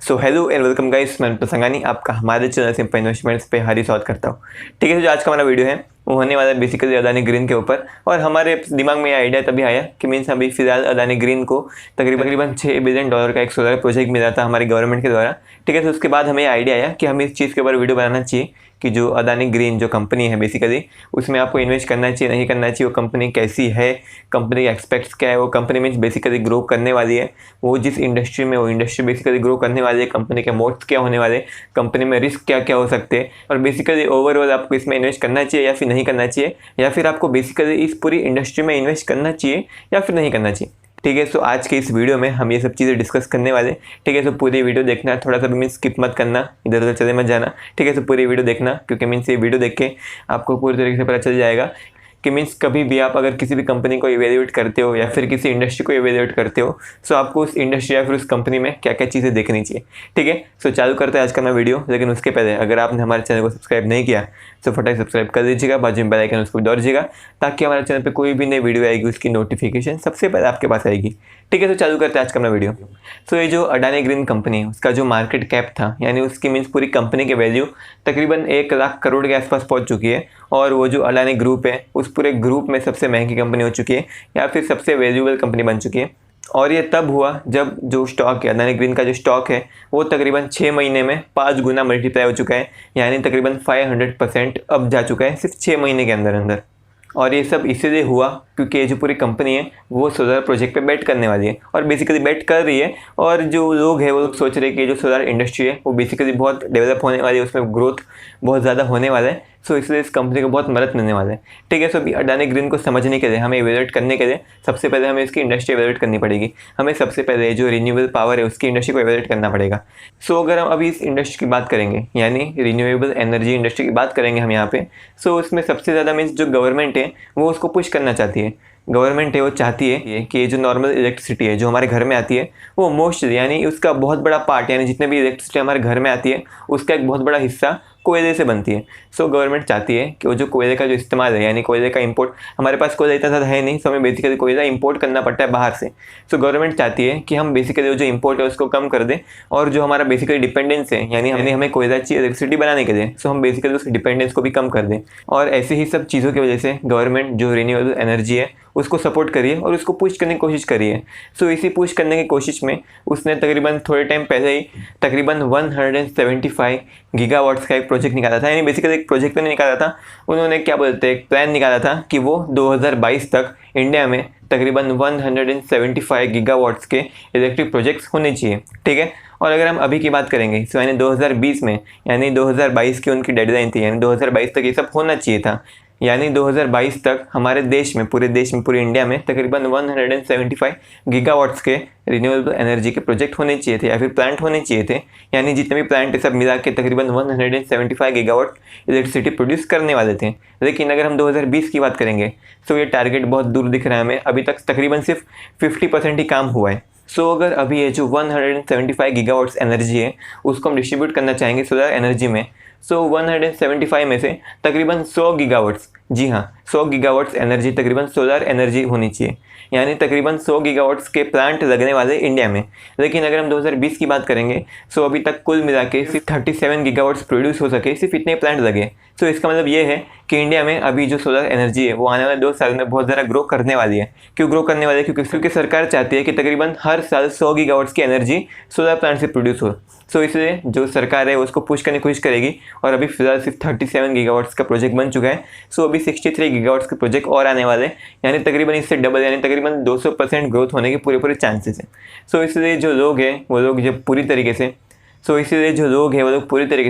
So hello and welcome guys, मैं अनुपम संगानी आपका हमारे चैनल सिंपल इन्वेस्टमेंट्स पे हार्दिक स्वागत करता हूँ। ठीक है, जो आज का हमारा वीडियो है वो होने वाला है बेसिकली अदानी ग्रीन के ऊपर। और हमारे दिमाग में ये आइडिया तभी आया कि मीन्स अभी फिलहाल अदानी ग्रीन को तकरीबन $6 बिलियन का एक सोलर प्रोजेक्ट मिला था हमारी गवर्नमेंट के द्वारा। ठीक है, तो उसके बाद हमें आइडिया आया कि हमें इस चीज़ के ऊपर वीडियो बनाना चाहिए कि जो अदानी ग्रीन जो कंपनी है बेसिकली उसमें आपको इन्वेस्ट करना चाहिए नहीं करना चाहिए, वो कंपनी कैसी है, कंपनी के एक्सपेक्ट्स क्या है, वो कंपनी मीन्स बेसिकली ग्रो करने वाली है, वो जिस इंडस्ट्री में वो इंडस्ट्री बेसिकली ग्रो करने वाली है, कंपनी के मोड्स क्या होने वाले, कंपनी में रिस्क क्या क्या हो सकते हैं, और बेसिकली ओवरऑल आपको इसमें इन्वेस्ट करना चाहिए या फिर नहीं करना चाहिए, या फिर आपको बेसिकली इस पूरी इंडस्ट्री में इन्वेस्ट करना चाहिए या फिर नहीं करना चाहिए। ठीक है, सो आज के इस वीडियो में हम ये सब चीज़ें डिस्कस करने वाले। ठीक है, सो पूरी वीडियो देखना, थोड़ा सा भी मीन्स स्किप मत करना, इधर उधर चले मत जाना। ठीक है, सो पूरी वीडियो देखना क्योंकि मीन्स ये वीडियो देख के आपको पूरी तरीके से पता चल जाएगा कि मीन्स कभी भी आप अगर किसी भी कंपनी को इवेल्यूएट करते हो या फिर किसी इंडस्ट्री को इवेल्यूएट करते हो, सो आपको उस इंडस्ट्री या फिर उस कंपनी में क्या क्या चीज़ें देखनी चाहिए। ठीक है, सो चालू करते हैं आज का मैं वीडियो। लेकिन उसके पहले अगर आपने हमारे चैनल को सब्सक्राइब नहीं किया तो फटाफट सब्सक्राइब कर दीजिएगा, बाजू में बेल आइकन उसको दौड़ दीजिएगा ताकि हमारे चैनल पे कोई भी नई वीडियो आएगी उसकी नोटिफिकेशन सबसे पहले आपके पास आएगी। ठीक है, तो चालू करते हैं आज का अपना वीडियो। सो ये जो अडानी ग्रीन कंपनी है उसका जो मार्केट कैप था यानी उसकी मीन्स पूरी कंपनी की वैल्यू तकरीबन 1 लाख करोड़ के आसपास पहुंच चुकी है। और वो जो अडानी ग्रुप है उस पूरे ग्रुप में सबसे महंगी कंपनी हो चुकी है या फिर सबसे वैल्यूएबल कंपनी बन चुकी है। और ये तब हुआ जब जो स्टॉक है अदानी ग्रीन का जो स्टॉक है वो तकरीबन 6 महीने में 5 गुना मल्टीप्लाई हो चुका है, यानी तकरीबन 500% अब जा चुका है सिर्फ 6 महीने के अंदर अंदर। और ये सब इसीलिए हुआ क्योंकि ये जो पूरी कंपनी है वो सोलर प्रोजेक्ट पे बेट करने वाली है और बेसिकली बेट कर रही है। और जो लोग हैं वो लोग सोच रहे हैं कि जो सोलर इंडस्ट्री है वो बेसिकली बहुत डेवलप होने वाली है, उसमें ग्रोथ बहुत ज़्यादा होने वाला है। सो इसलिए इस कंपनी को बहुत मदद मिलने वाला है। ठीक है, सो अभी अडानी ग्रीन को समझने के लिए हमें इवेल्यूएट करने के लिए सबसे पहले हमें इसकी इंडस्ट्री इवेल्यूएट करनी पड़ेगी। हमें सबसे पहले जो रिन्यूएबल पावर है उसकी इंडस्ट्री को इवेल्यूएट करना पड़ेगा। सो अगर हम अभी इस इंडस्ट्री की बात करेंगे यानी रिन्यूएबल एनर्जी इंडस्ट्री की बात करेंगे हम यहाँ पे, सो उसमें सबसे ज़्यादा मीन्स जो गवर्नमेंट है वो उसको पुश करना चाहती है। गवर्नमेंट है वो चाहती है कि ये जो नॉर्मल इलेक्ट्रिसिटी है जो हमारे घर में आती है वो मोस्टली यानी उसका बहुत बड़ा पार्ट यानी जितने भी इलेक्ट्रिसिटी हमारे घर में आती है उसका एक बहुत बड़ा हिस्सा कोयले से बनती है। सो गवर्नमेंट चाहती है कि वो जो कोयले का जो इस्तेमाल है यानी कोयले का इंपोर्ट, हमारे पास कोयला इतना ज़्यादा है नहीं, सो हमें बेसिकली कोयला इंपोर्ट करना पड़ता है बाहर से। सो गवर्नमेंट चाहती है कि हम बेसिकली जो इंपोर्ट है उसको कम कर दें और जो हमारा बेसिकली डिपेंडेंस है यानी हमें कोयला चाहिए इलेक्ट्रिसिटी बनाने के लिए, सो हम बेसिकली उस डिपेंडेंस को भी कम कर दें। और ऐसे ही सब चीज़ों की वजह से गवर्नमेंट जो रिन्यूएबल एनर्जी है उसको सपोर्ट करिए और उसको पुश करने की कोशिश करिए। सो इसी पुश करने की कोशिश में उसने तकरीबन थोड़े टाइम पहले ही तकरीबन 175 गीगावाट्स का एक प्रोजेक्ट निकाला था, यानी बेसिकली एक प्रोजेक्ट नहीं निकाला था, उन्होंने क्या बोलते हैं एक प्लान निकाला था कि वो 2022 तक इंडिया में तकरीबन 175 गीगावाट्स के इलेक्ट्रिक प्रोजेक्ट्स होने चाहिए। ठीक है, और अगर हम अभी की बात करेंगे तो यानी 2020 में यानी 2022 की उनकी डेडलाइन थी, यानी 2022 तक ये सब होना चाहिए था। यानी 2022 तक हमारे देश में पूरे इंडिया में तकरीबन 175 गीगावाट्स के रिन्यूएबल एनर्जी के प्रोजेक्ट होने चाहिए थे या फिर प्लांट होने चाहिए थे। यानी जितने भी प्लांट सब मिला के तकरीबन 175 गीगावाट इलेक्ट्रिसिटी प्रोड्यूस करने वाले थे। लेकिन अगर हम 2020 की बात करेंगे तो ये टारगेट बहुत दूर दिख रहा है हमें, अभी तक तकरीबन सिर्फ 50% ही काम हुआ है। सो अगर अभी ये जो 175 गीगावाट्स एनर्जी है उसको हम डिस्ट्रीब्यूट करना चाहेंगे सोलर एनर्जी में, सो 175 में से तकरीबन 100 गीगावाट्स, जी हाँ 100 गीगावाट्स एनर्जी तकरीबन सोलर एनर्जी होनी चाहिए, यानी तकरीबन 100 गीगावाट्स के प्लांट लगने वाले इंडिया में। लेकिन अगर हम 2020 की बात करेंगे सो अभी तक कुल मिला के सिर्फ 37 गीगावाट्स प्रोड्यूस हो सके, सिर्फ इतने प्लांट लगे। सो इसका मतलब ये है कि इंडिया में अभी जो सोलर एनर्जी है वो आने वाले 2 साल में बहुत ज़्यादा ग्रो करने वाली है। क्यों ग्रो करने वाली है? क्योंकि सरकार चाहती है कि तकरीबन हर साल 100 गीगावाट्स की एनर्जी सोलर प्लांट से प्रोड्यूस हो। सो इसलिए जो सरकार है उसको पुश करने की कोशिश करेगी और अभी फिलहाल सिर्फ 37 गीगावाट्स का प्रोजेक्ट बन चुका है। सो अभी 63 गीगावाट्स के प्रोजेक्ट और आने वाले हैं, यानी तकरीबन इससे डबल यानी तकरीबन 200% ग्रोथ होने के पूरे चांसेस हैं। सो इसलिए जो लोग हैं वो लोग जब पूरी तरीके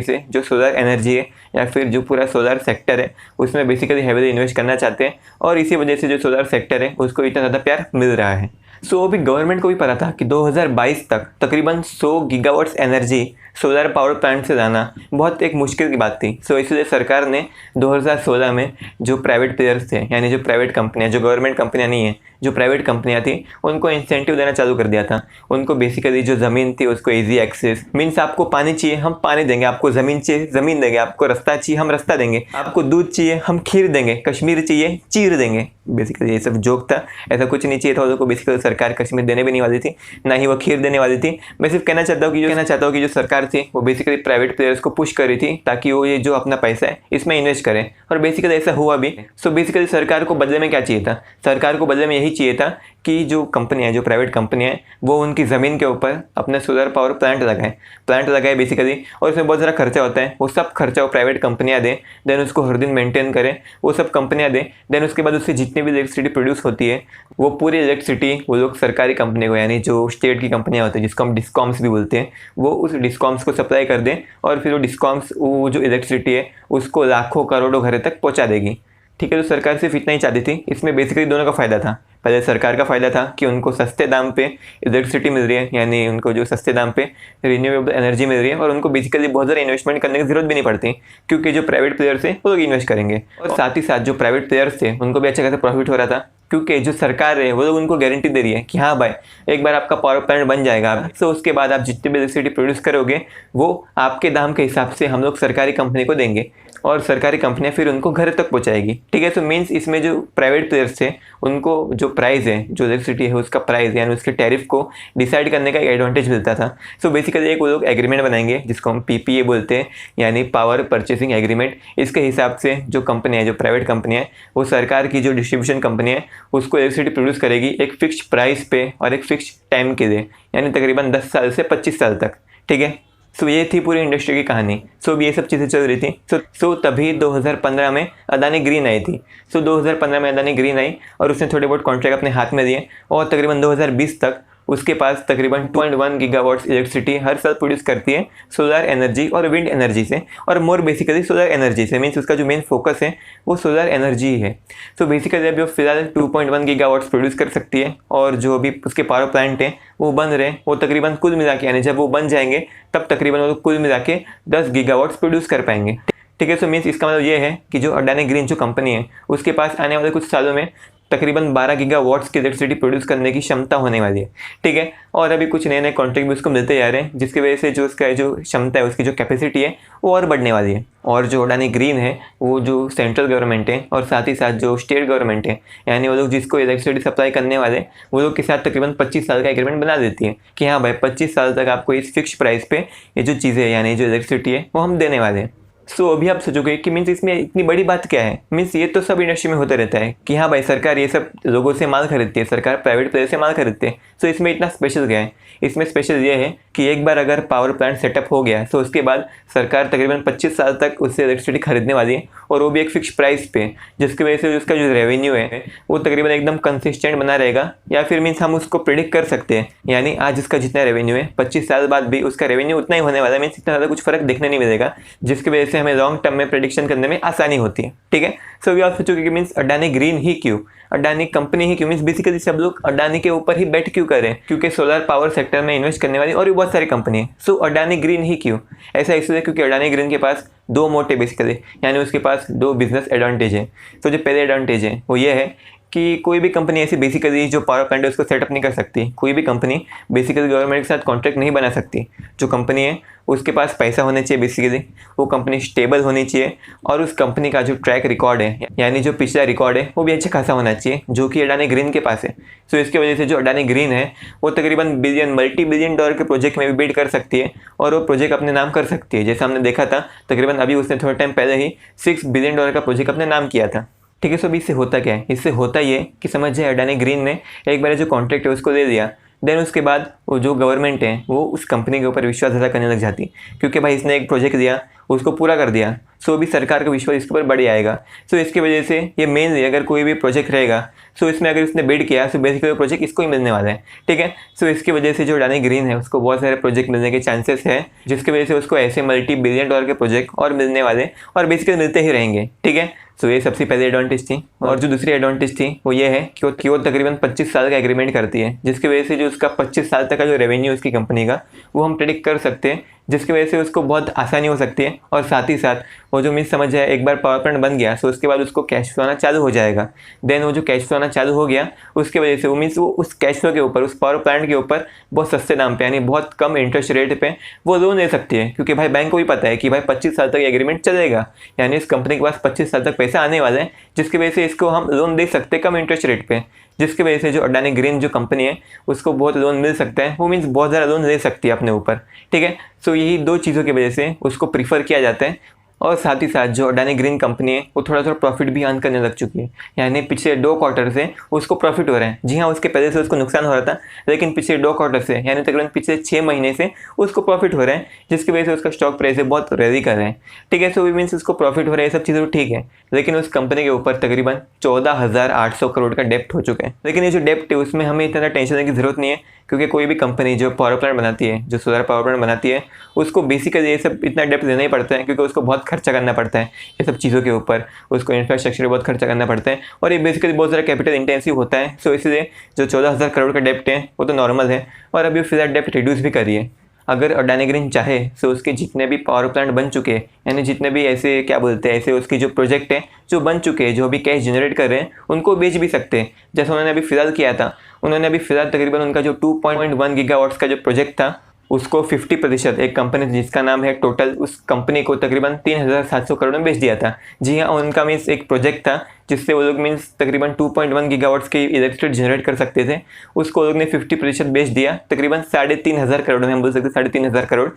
से जो सोलर एनर्जी है या फिर जो पूरा सोलर सेक्टर है उसमें बेसिकली हेवीली इन्वेस्ट करना चाहते हैं और इसी वजह से जो सोलर सेक्टर है उसको इतना ज़्यादा प्यार मिल रहा है। सो अभी गवर्नमेंट को भी पता था कि 2022 तक तकरीबन 100 gigawatts energy solar power plant से लाना बहुत एक मुश्किल की बात थी। सो इसलिए सरकार ने 2016 में जो प्राइवेट प्लेयर्स थे यानी जो प्राइवेट कंपनियां, जो गवर्नमेंट कंपनियां नहीं है, जो प्राइवेट कंपनियां थी उनको इंसेंटिव देना चालू कर दिया था। उनको बेसिकली जो ज़मीन थी उसको इजी एक्सेस, मीन्स आपको पानी चाहिए हम पानी देंगे, आपको ज़मीन चाहिए ज़मीन देंगे, आपको रास्ता चाहिए हम रास्ता देंगे, आपको दूध चाहिए हम खीर देंगे, कश्मीर चाहिए चीर देंगे। बेसिकली ये सब जोक था, ऐसा कुछ नहीं चाहिए था, उनको बेसिकली सरकार कश्मीर देने भी नहीं वाली थी, ना ही वो खीर देने वाली थी। मैं सिर्फ कहना चाहता हूँ कि जो सरकार थी वो बेसिकली प्राइवेट प्लेयर्स को पुश कर रही थी ताकि वो ये जो अपना पैसा है इसमें इन्वेस्ट करें, और बेसिकली ऐसा हुआ भी। सो बेसिकली सरकार को बदले में क्या चाहिए था? सरकार को बदले में यही चाहिए था कि जो कंपनियाँ, जो प्राइवेट कंपनियाँ हैं, वो उनकी ज़मीन के ऊपर अपने सोलर पावर प्लांट लगाए बेसिकली, और उसमें बहुत सारा खर्चा होता है। वो सब खर्चा वो प्राइवेट कंपनियाँ दें, देन उसको हर दिन मेंटेन करें, वो सब कंपनियाँ दें। देन उसके बाद उससे जितनी भी इलेक्ट्रिसिटी प्रोड्यूस होती है वो पूरी इलेक्ट्रिसिटी वो लोग सरकारी कंपनी को, यानी जो स्टेट की कंपनियाँ होती हैं जिसको हम डिस्कॉम्स भी बोलते हैं, वो उस डिस्कॉम्स को सप्लाई कर दें, और फिर वो डिस्कॉम्स वो जो इलेक्ट्रिसिटी है उसको लाखों करोड़ों घरों तक पहुँचा देगी। ठीक है, तो सरकार सिर्फ इतना ही चाहती थी। इसमें बेसिकली दोनों का फ़ायदा था। पहले सरकार का फ़ायदा था कि उनको सस्ते दाम पे इलेक्ट्रिसिटी मिल रही है, यानी उनको जो सस्ते दाम पे रिन्यूएबल एनर्जी मिल रही है, और उनको बेसिकली बहुत ज़्यादा इन्वेस्टमेंट करने की ज़रूरत भी नहीं पड़ती, क्योंकि जो प्राइवेट प्लेयर्स हैं वो लोग इन्वेस्ट करेंगे। और साथ ही साथ जो प्राइवेट प्लेयर्स थे उनको भी अच्छा खासा प्रॉफिट हो रहा था, क्योंकि जो सरकार है वो लोग उनको गारंटी दे रही है कि हाँ भाई, एक बार आपका पावर प्लांट बन जाएगा तो उसके बाद आप जितनी भी इलेक्ट्रिसिटी प्रोड्यूस करोगे वो आपके दाम के हिसाब से हम लोग सरकारी कंपनी को देंगे, और सरकारी कंपनियां फिर उनको घर तक पहुंचाएगी। ठीक है, तो मीन्स इसमें जो प्राइवेट प्लेयर्स थे उनको जो प्राइस है, जो इलेक्ट्रिसिटी है उसका प्राइस यानी उसके टैरिफ को डिसाइड करने का एक एडवांटेज मिलता था। सो बेसिकली एक वो लोग एग्रीमेंट बनाएंगे जिसको हम PPA बोलते हैं, यानी पावर परचेसिंग एग्रीमेंट। इसके हिसाब से जो कंपनी है, जो प्राइवेट कंपनी है, वो सरकार की जो डिस्ट्रीब्यूशन कंपनी है उसको इलेक्ट्रिसिटी प्रोड्यूस करेगी एक फिक्स प्राइस पे और एक फिक्स टाइम के लिए, यानी तकरीबन 10 साल से 25 साल तक। ठीक है, सो ये थी पूरी इंडस्ट्री की कहानी। सो ये सब चीज़ें चल रही थी। सो तभी 2015 में अडानी ग्रीन आई थी। सो 2015 में अडानी ग्रीन आई और उसने थोड़े बहुत कॉन्ट्रैक्ट अपने हाथ में दिए, और तकरीबन 2020 तक उसके पास तकरीबन 2.1 गीगावाट्स इलेक्ट्रिसिटी हर साल प्रोड्यूस करती है सोलर एनर्जी और विंड एनर्जी से, और मोर बेसिकली सोलर एनर्जी से। मीन्स उसका जो मेन फोकस है वो सोलर एनर्जी ही है। सो बेसिकली अभी वो फिलहाल 2.1 गीगावाट्स प्रोड्यूस कर सकती है, और जो अभी उसके पावर प्लांट हैं वो बन रहे हैं, वो तकरीबन कुल मिला के, यानी जब वो बन जाएंगे तब तकरीबन वो कुल मिला के 10 गीगावाट्स प्रोड्यूस कर पाएंगे। ठीक है, सो मीन्स इसका मतलब ये है कि जो अडानी ग्रीन जो कंपनी है उसके पास आने वाले कुछ सालों में तकरीबन 12 गीगावाट्स की इलेक्ट्रिसिटी प्रोड्यूस करने की क्षमता होने वाली है। ठीक है, और अभी कुछ नए नए कॉन्ट्रैक्ट भी उसको मिलते जा रहे हैं, जिसकी वजह से जो उसका जो क्षमता है, उसकी जो कैपेसिटी है वो और बढ़ने वाली है। और जो अडानी ग्रीन है वो जो सेंट्रल गवर्नमेंट है और साथ ही साथ जो स्टेट गवर्नमेंट है, यानी वो लोग जिसको इलेक्ट्रिसिटी सप्लाई करने वाले, वो लोग के साथ तकरीबन 25 साल का एग्रीमेंट बना देती है कि हाँ भाई 25 साल तक आपको इस फिक्स प्राइस पे ये जो चीज़ें हैं, यानी जो इलेक्ट्रिसिटी है वो हम देने वाले हैं। सो अभी आप सोचोगे कि मीन्स इसमें इतनी बड़ी बात क्या है? मीन्स ये तो सब इंडस्ट्री में होता रहता है कि हाँ भाई सरकार ये सब लोगों से माल खरीदती है, सरकार प्राइवेट प्लेयर से माल खरीदती है। सो इसमें इतना स्पेशल क्या है? इसमें स्पेशल ये है कि एक बार अगर पावर प्लांट सेटअप हो गया तो उसके बाद सरकार तकरीबन 25 साल तक उससे इलेक्ट्रिसिटी खरीदने वाली है, और वो भी एक फिक्स प्राइस पे, जिसकी वजह से उसका जो रेवेन्यू है वो तकरीबन एकदम कंसिस्टेंट बना रहेगा, या फिर मीन्स हम उसको प्रिडिक्ट कर सकते हैं, यानी आज उसका जितना रेवेन्यू है 25 साल बाद भी उसका रेवेन्यू उतना ही होने वाला है। मीन्स इतना ज़्यादा कुछ फर्क देखने नहीं मिलेगा, जिसकी वजह से हमें लॉन्ग टर्म में प्रेडिक्शन करने में आसानी होती है। ठीक है, सो अभी आप सोचोगे कि मीन्स अडानी ग्रीन ही क्यों, अडानी कंपनी ही क्यों? मीन्स बेसिकली सब लोग अडानी के ऊपर ही बेट क्यों करें? क्योंकि सोलर पावर सेक्टर में इन्वेस्ट करने वाली और भी बहुत सारी कंपनी है। सो अडानी ग्रीन ही क्यों? ऐसा इसलिए क्योंकि अडानी ग्रीन के पास दो मोटे बेसिकली, यानी उसके पास दो बिजनेस एडवांटेज है। तो जो पहले एडवांटेज है वो ये है कि कोई भी कंपनी ऐसी बेसिकली जो पावर प्लांट है उसको सेटअप नहीं कर सकती। कोई भी कंपनी बेसिकली गवर्नमेंट के साथ कॉन्ट्रैक्ट नहीं बना सकती। जो कंपनी है उसके पास पैसा होना चाहिए, बेसिकली वो कंपनी स्टेबल होनी चाहिए, और उस कंपनी का जो ट्रैक रिकॉर्ड है, यानी जो पिछला रिकॉर्ड है वो भी अच्छा खासा होना चाहिए, जो कि अडानी ग्रीन के पास है। सो इसकी वजह से जो अडानी ग्रीन है वो तकरीबन मल्टी बिलियन डॉलर के प्रोजेक्ट में भी बिड कर सकती है, और वो प्रोजेक्ट अपने नाम कर सकती है। जैसा हमने देखा था तकरीबन अभी उसने थोड़े टाइम पहले ही $6 बिलियन का प्रोजेक्ट अपने नाम किया था। ठीक है, सो अभी इससे होता क्या है? इससे होता ये कि समझ जाए अडानी ग्रीन ने एक बार जो कॉन्ट्रैक्ट है उसको दे दिया, देन उसके बाद वो जो गवर्नमेंट है वो उस कंपनी के ऊपर विश्वास ज़्यादा करने लग जाती, क्योंकि भाई इसने एक प्रोजेक्ट दिया उसको पूरा कर दिया। सो अभी सरकार का विश्वास इसके ऊपर बढ़ जाएगा। सो इसकी वजह से ये मेनली अगर कोई भी प्रोजेक्ट रहेगा, सो इसमें अगर इसने बिड किया तो बेसिकली वो प्रोजेक्ट इसको ही मिलने वाला है। ठीक है, सो इसकी वजह से जो अडानी ग्रीन है उसको बहुत सारे प्रोजेक्ट मिलने के चांसेस है, जिसकी वजह से उसको ऐसे मल्टी बिलियन डॉलर के प्रोजेक्ट और मिलने वाले, और बेसिकली मिलते ही रहेंगे। ठीक है, सो ये सबसे पहली एडवांटेज थी। और जो दूसरी एडवांटेज थी वो ये है कि वो तकरीबन 25 साल का एग्रीमेंट करती है, जिसकी वजह से जो उसका 25 साल तक का जो रेवेन्यू उसकी कंपनी का वो हम प्रेडिक्ट कर सकते हैं, जिसकी वजह से उसको बहुत आसानी हो सकती है। और साथ ही साथ वो जो मीन्स समझ जाए एक बार पावर प्लांट बन गया तो उसके बाद उसको कैश फ्लो आना चालू हो जाएगा। देन वो जो कैश फ्लो आना चालू हो गया उसके वजह से वो मीन्स वो उस कैश फ्लो के ऊपर, उस पावर प्लांट के ऊपर बहुत सस्ते दाम पे, यानी बहुत कम इंटरेस्ट रेट पे वो लोन ले सकती है, क्योंकि भाई बैंक को भी पता है कि भाई 25 साल तक एग्रीमेंट चलेगा, यानी इस कंपनी के पास 25 साल तक पैसा आने वाला है, जिसकी वजह से इसको हम लोन दे सकते हैं कम इंटरेस्ट रेट पे। जिसकी वजह से जो अडानी ग्रीन जो कंपनी है उसको बहुत लोन मिल सकता है, वो मीन्स बहुत ज़्यादा लोन ले सकती है अपने ऊपर। ठीक है, सो यही दो चीज़ों की वजह से उसको प्रीफर किया जाता है। और साथ ही साथ जो अडानी ग्रीन कंपनी है वो थोड़ा थोड़ा प्रॉफिट भी अर्न करने लग चुकी है, यानी पिछले 2 क्वार्टर से उसको प्रॉफिट हो रहा है। जी हाँ, उसके पहले से उसको नुकसान हो रहा था, लेकिन पिछले 2 क्वार्टर से यानी तकरीबन पिछले 6 महीने से उसको प्रॉफिट हो रहा है, जिसकी वजह से उसका स्टॉक प्राइस बहुत रैली कर रहा है। ठीक है, सो वी मीन्स उसको प्रॉफिट हो रहा है, ये सब चीज़ें तो ठीक है, लेकिन उस कंपनी के ऊपर तकरीबन 14,800 करोड़ का डेप्ट हो चुका है। लेकिन ये जो डेप्ट है उसमें हमें इतना टेंशन लेने की जरूरत नहीं है, क्योंकि कोई भी कंपनी जो पावर प्लांट बनाती है, जो सोलर पावर प्लांट बनाती है, उसको बेसिकली ये सब इतना डेप्ट लेना ही पड़ता है, क्योंकि उसको बहुत खर्चा करना पड़ता है ये सब चीज़ों के ऊपर, उसको इंफ्रास्ट्रक्चर बहुत खर्चा करना पड़ता है, और ये बेसिकली बहुत ज़्यादा कैपिटल इंटेंसिव होता है। सो इसलिए जो 14,000 करोड़ का डेप्ट है वो तो नॉर्मल है, और अभी फिलहाल डेप्ट रिड्यूस भी करी है। अगर अडानी ग्रीन चाहे तो उसके जितने भी पावर प्लांट बन चुके हैं, यानी जितने भी ऐसे क्या बोलते हैं, ऐसे उसकी जो प्रोजेक्ट है जो बन चुके हैं, जो अभी कैश जनरेट कर रहे हैं, उनको बेच भी सकते हैं। जैसे उन्होंने अभी फिलहाल किया था, उन्होंने अभी फिलहाल तकरीबन उनका जो 2.1 गीगावाट्स का जो प्रोजेक्ट था उसको 50% एक कंपनी जिसका नाम है टोटल, उस कंपनी को तकरीबन 3,700 करोड़ में बेच दिया था। जी हाँ, उनका मीन्स एक प्रोजेक्ट था जिससे वो लोग मीन्स तकरीबन 2.1 गीगावाट्स की इलेक्ट्रिसिटी जनरेट कर सकते थे, उसको लोग ने 50% बेच दिया, तकरीबन 3,500 करोड़ में, हम बोल सकते 3,500 करोड़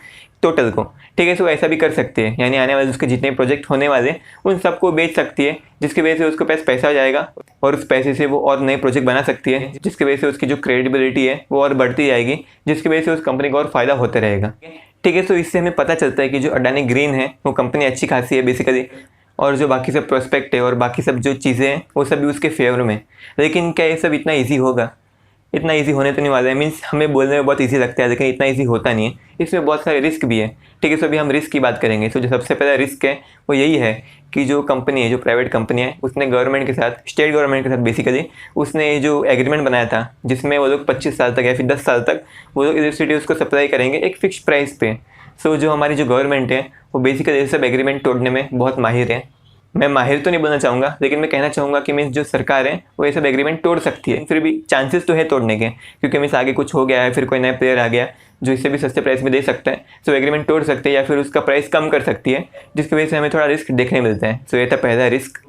टोटल को। ठीक है, सो ऐसा भी कर सकते हैं, यानी आने वाले उसके जितने प्रोजेक्ट होने वाले उन सबको बेच सकती है, जिसकी वजह से उसके पास पैसा आ जाएगा, और उस पैसे से वो और नए प्रोजेक्ट बना सकती है, जिसकी वजह से उसकी जो क्रेडिबिलिटी है वो और बढ़ती जाएगी, जिसकी वजह से उस कंपनी को और फायदा होता रहेगा। ठीक है, सो इससे हमें पता चलता है कि जो अडानी ग्रीन है वो कंपनी अच्छी खासी है बेसिकली, और जो बाकी सब प्रोस्पेक्ट है और बाकी सब जो चीज़ें हैं वो सब भी उसके फेवर में। लेकिन क्या ये सब इतना ईजी होगा? इतना इजी होने तो नहीं वाला है, मीन्स हमें बोलने में बहुत इजी लगता है, लेकिन इतना इजी होता नहीं है, इसमें बहुत सारे रिस्क भी है। ठीक है, सो अभी हम रिस्क की बात करेंगे। सो जो सबसे पहला रिस्क है वो यही है कि जो कंपनी है, जो प्राइवेट कंपनी है, उसने गवर्नमेंट के साथ, स्टेट गवर्नमेंट के साथ बेसिकली उसने जो एग्रीमेंट बनाया था, जिसमें वो लोग 25 साल तक या फिर 10 साल तक वो लोग इलेक्ट्रिसिटी उसको सप्लाई करेंगे एक फिक्स प्राइस पे। सो जो हमारी जो गवर्नमेंट है वो बेसिकली ये सब एग्रीमेंट तोड़ने में बहुत माहिर है। मैं माहिर तो नहीं बोलना चाहूँगा, लेकिन मैं कहना चाहूँगा कि मीन्स जो सरकार है वो ये सब एग्रीमेंट तोड़ सकती है, फिर भी चांसेस तो है तोड़ने के, क्योंकि मीन्स आगे कुछ हो गया है, फिर कोई नया प्लेयर आ गया जो इससे भी सस्ते प्राइस में दे सकता है, सो एग्रीमेंट तोड़ सकते हैं या फिर उसका प्राइस कम कर सकती है, जिसकी वजह से हमें थोड़ा रिस्क देखने मिलता है। सो ये था पहला रिस्क।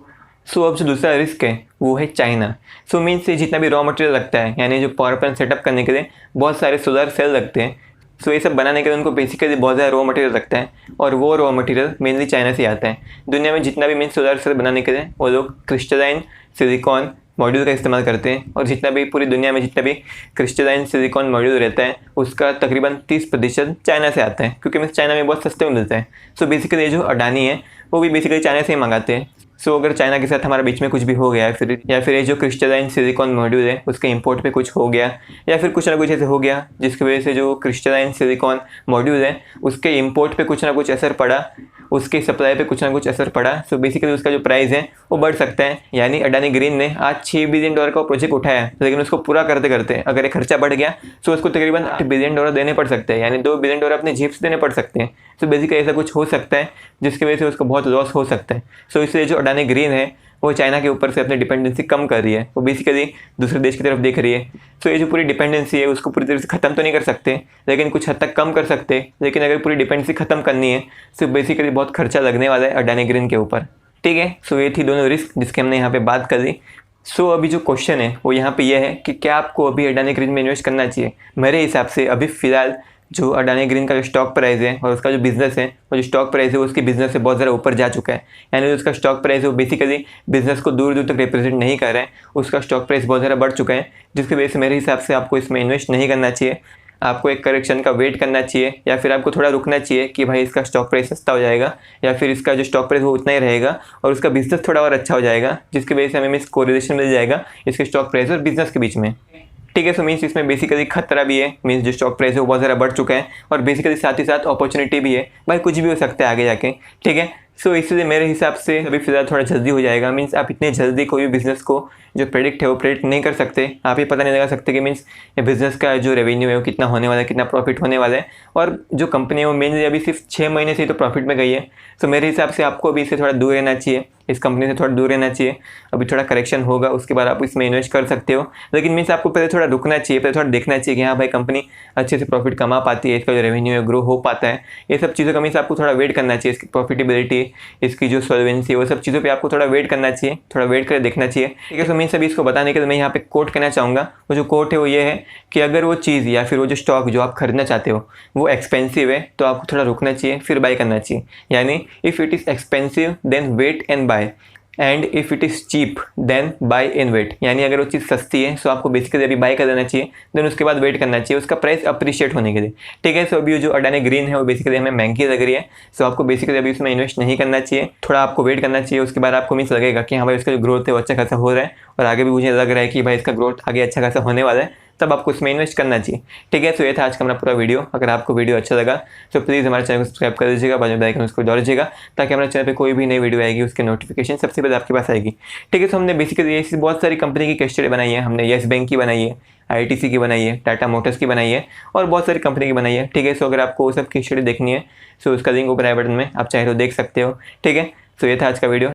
सो अब जो दूसरा रिस्क है वो है चाइना। सो मीन्स जितना भी रॉ मटेरियल लगता है, यानी जो पावर प्लांट सेटअप करने के लिए बहुत सारे सोलर सेल लगते हैं, सो ये सब बनाने के लिए उनको बेसिकली बहुत ज़्यादा रॉ मटेरियल लगता है, और वो रॉ मटेरियल मेनली चाइना से आता है। दुनिया में जितना भी मीन्स सोलर सेल बनाने के लिए वो लोग क्रिस्टलाइन सिलिकॉन मॉड्यूल का इस्तेमाल करते हैं, और जितना भी पूरी दुनिया में जितना भी क्रिस्टलाइन सिलिकॉन मॉड्यूल रहता है उसका तकरीबन 30% चाइना से आता है, क्योंकि मीन्स चाइना में बहुत सस्ते में मिलता है। सो बेसिकली जो अडानी है वो भी बेसिकली चाइना से ही मंगाते हैं। सो अगर चाइना के साथ हमारा बीच में कुछ भी हो गया है, या फिर ये जो क्रिस्टलाइन सिलिकॉन मॉड्यूल है उसके इंपोर्ट पे कुछ हो गया, या फिर कुछ ना कुछ ऐसे हो गया जिसकी वजह से जो क्रिस्टलाइन सिलिकॉन मॉड्यूल है उसके इंपोर्ट पे कुछ ना कुछ असर पड़ा, उसके सप्लाई पे कुछ ना कुछ असर पड़ा, सो बेसिकली उसका जो प्राइस है वो बढ़ सकता है। यानी अडानी ग्रीन ने आज $6 बिलियन का प्रोजेक्ट उठाया, लेकिन उसको पूरा करते करते अगर ये खर्चा बढ़ गया तो उसको तकरीबन $8 बिलियन देने पड़ सकते हैं, यानी $2 बिलियन अपने जेब से देने पड़ सकते हैं। सो बेसिकली ऐसा कुछ हो सकता है जिसकी वजह से उसको बहुत लॉस हो सकता है। सो इसलिए जो अडानी ग्रीन है वो चाइना के ऊपर से अपनी डिपेंडेंसी कम कर रही है, वो बेसिकली दूसरे देश की तरफ देख रही है। सो ये जो पूरी डिपेंडेंसी है उसको पूरी तरह से ख़त्म तो नहीं कर सकते, लेकिन कुछ हद तक कम कर सकते हैं। लेकिन अगर पूरी डिपेंडेंसी ख़त्म करनी है तो बेसिकली बहुत खर्चा लगने वाला है अडानी ग्रीन के ऊपर। ठीक है, सो ये थी दोनों रिस्क जिसके हमने यहाँ पे बात कर ली। सो अभी जो क्वेश्चन है वो यहाँ पे ये है कि क्या आपको अभी अडानी ग्रीन में इन्वेस्ट करना चाहिए? मेरे हिसाब से अभी फ़िलहाल जो अडानी ग्रीन का जो स्टॉक प्राइस है और उसका जो बिज़नेस है, वो जो स्टॉक प्राइस है वो उसकी बिज़नेस से बहुत ज़्यादा ऊपर जा चुका है। यानी जो उसका स्टॉक प्राइस है वो बेसिकली बिज़नेस को दूर दूर तक रिप्रेजेंट नहीं कर रहा है, उसका स्टॉक प्राइस बहुत ज़्यादा बढ़ चुका है, जिसकी वजह से मेरे हिसाब से आपको इसमें इन्वेस्ट नहीं करना चाहिए। आपको एक करेक्शन का वेट करना चाहिए, या फिर आपको थोड़ा रुकना चाहिए कि भाई इसका स्टॉक प्राइस सस्ता हो जाएगा, या फिर इसका जो स्टॉक प्राइस वो उतना ही रहेगा और उसका बिज़नेस थोड़ा और अच्छा हो जाएगा, जिसकी वजह से हमें इस कोरिलेशन मिल जाएगा इसके स्टॉक प्राइस और बिज़नेस के बीच में। ठीक है, सो मीन्स इसमें बेसिकली खतरा भी है, मीन्स जो स्टॉक प्राइस है वो बहुत ज़्यादा बढ़ चुका है, और बेसिकली साथ ही साथ अपॉर्चुनिटी भी है, भाई कुछ भी हो सकता है आगे जाके। ठीक है, सो इसलिए मेरे हिसाब से अभी फिलहाल थोड़ा जल्दी हो जाएगा। मीन्स आप इतने जल्दी कोई भी बिज़नेस को जो प्रेडिक्ट है वो प्रेडिक्ट नहीं कर सकते, आप ये पता नहीं लगा सकते कि मीन्स ये बिज़नेस का जो रेवेन्यू है वो कितना होने वाला है, कितना प्रॉफिट होने वाला है, और जो कंपनी है वो मेनली अभी सिर्फ 6 महीने से ही तो प्रॉफिट में गई है। सो मेरे हिसाब से आपको अभी इससे थोड़ा दूर रहना चाहिए, इस कंपनी से थोड़ा दूर रहना चाहिए। अभी थोड़ा करेक्शन होगा, उसके बाद आप इसमें इन्वेस्ट कर सकते हो, लेकिन मीन्स आपको पहले थोड़ा रुकना चाहिए, पहले थोड़ा देखना चाहिए कि हाँ भाई कंपनी अच्छे से प्रॉफिट कमा पाती है, इसका जो रेवेन्यू है ग्रो हो पाता है, ये सब चीज़ों का मीन्स आपको थोड़ा वेट करना चाहिए इसकी प्रॉफिटेबिलिटी इसकी जो सॉल्वेंसी है, वो सब चीज़ों पे आपको थोड़ा वेट करना चाहिए, थोड़ा वेट कर देखना चाहिए। ठीक है, सो मैं सभी इसको बताने के लिए मैं यहाँ पे कोट कहना चाहूँगा। वो जो कोट है वो ये है कि अगर वो चीज़ या फिर वो जो स्टॉक जो आप खरीदना चाहते हो वो एक्सपेंसिव है तो आपको थोड़ा रुकना चाहिए, फिर बाय करना चाहिए। यानी if it is expensive then wait and buy, and if it is cheap then buy in wait. यानी अगर वो चीज़ सस्ती है तो आपको बेसिकली अभी बाय कर देना चाहिए, देन उसके बाद वेट करना चाहिए उसका प्राइस अप्रिशिएट होने के लिए। ठीक है, सो अभी जो अडानी ग्रीन है वो बेसिकली हमें महंगी लग रही है, सो आपको बेसिकली अभी उसमें इन्वेस्ट नहीं करना चाहिए, थोड़ा आपको वेट करना चाहिए। उसके बाद आपको मीन्स लगेगा कि हाँ भाई उसका जो ग्रोथ है वो अच्छा खासा हो रहा है और आगे भी मुझे लग रहा है कि भाई इसका ग्रोथ आगे अच्छा खासा होने वाला है, तब आपको इसमें इन्वेस्ट करना चाहिए। ठीक है, तो ये था आज का हमारा पूरा वीडियो। अगर आपको वीडियो अच्छा लगा तो प्लीज़ हमारे चैनल को सब्सक्राइब कर दीजिएगा, बाजू में बेल आइकन उसको दबा दीजिएगा, ताकि हमारे चैनल पे कोई भी नई वीडियो आएगी उसकी नोटिफिकेशन सबसे पहले आपके पास आएगी। ठीक है, तो हमने बेसिकली ऐसी बहुत सारी कंपनी की केस स्टडी बनाई है। हमने येस बैंक की बनाई है, ITC की बनाई है, टाटा मोटर्स की बनाई है और बहुत सारी कंपनी की बनाई है। ठीक है, सो अगर आपको वो सब केस स्टडी देखनी है सो उसका लिंक ऊपर आई बटन में, आप चाहे तो देख सकते हो। ठीक है, सो ये था आज का वीडियो।